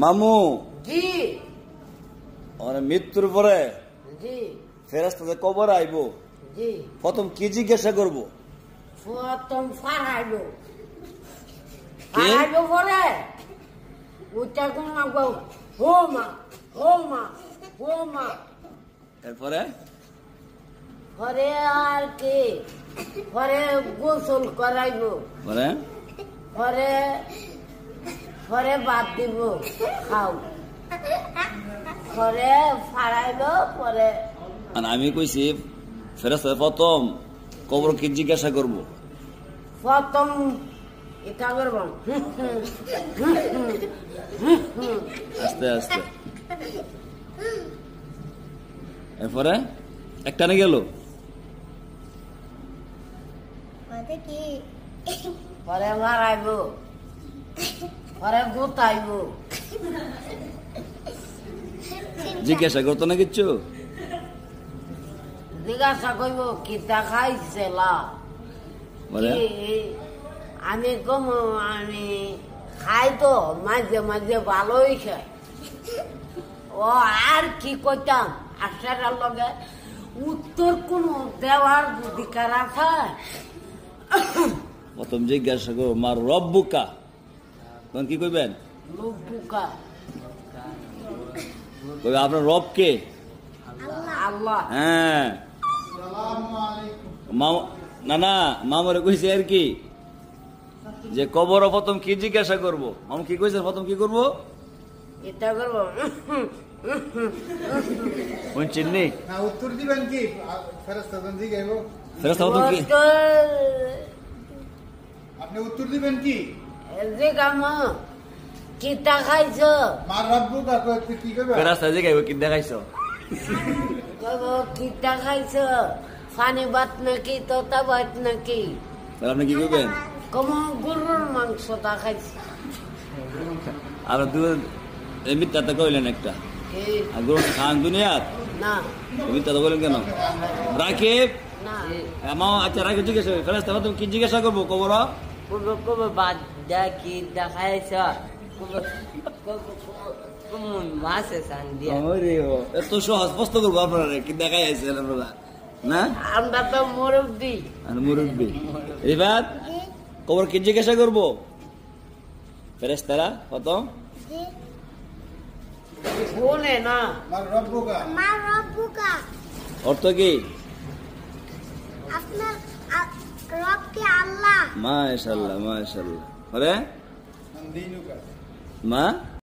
মামু জি মৃত্যুর পরে জি ফেরেশতাদের কবর আইব, জি প্রথম কি জিজ্ঞাসা করব? প্রথম ফারাইব কে? ফারাইব পরে ওটা কোন মাগো হোমা হোমা হোমা এরপরে পরে আর কি পরে গোসল করাইব পরে পরে পরে বাদ দিব খাও পরে ফারাইব পরে আর আমি কইছি ফেরেশতাদের প্রথম কবর কি জিজ্ঞাসা করব? প্রথম এটা করব আস্তে আস্তে। এরপরে একটা না গেল, পরে মারাইব পরে গোতাইব জিজ্ঞাসা করতো না কিচ্ছু? জিজ্ঞাসা করব কিতা খাইছিলা বলে আমি কম আমি খাই তো মাঝে মাঝে ভালোই খাই ও আর কি করতাম আসার লগে উত্তর কোন দেওয়ার অধিকার আছে প্রথম জিজ্ঞাসা করবো মার রব্বুকা, তখন কি কইবেন? লুবুকা কইবে আপনার রব কে? আল্লাহ। হ্যাঁ না না মামরে কইছে আর কি যে কবর প্রথম কি জিজ্ঞাসা করবো? মামু কি কইছে প্রথম কি করবো? এটা করবো চিন্নি উত্তর দিবেন কি? ফেরেশতা জিগাইব, ফেরেশতা প্রথম কি আপনি উত্তর দিবেন কি? যে কাম কিতা খাইছ মার রব্বুকা কি কইবে? ফেরেশতা জিগাইব কি দেখাইছো? কইব কিতা খাইছ পানি ভাত নাকি তোতা ভাত নাকি? তাহলে আপনি কি করবেন? কম গরুর মাংসটা খাইছি আপনার দু মিথ্যাটা কইলেন একটা, এই, আর গরু খান দুনিয়াত না মিথ্যাটা কইলেন কেন? রাকিব না আচ্ছা রাকিব জিজ্ঞাসা ফেরেশতা প্রথম কি জিজ্ঞাসা করবো কবর? কব কব বাদ দা কি দেখাইছ মাসে সান দিয়া এত সহজ প্রশ্ন করবো আপনারা কি দেখাই আইছেন আপনারা না? আমরা তো মুরব্বী আর মুরব্বী এবার কবর কি জিজ্ঞাসা করবো ফেরেশতারা প্রথম? শুনে না মার রব্বুকা মার রব্বুকা অর্থ কি? আপনার রব কি আল্লাহ? মাশাআল্লাহ মাশাআল্লাহ। আরে দিনুকা মা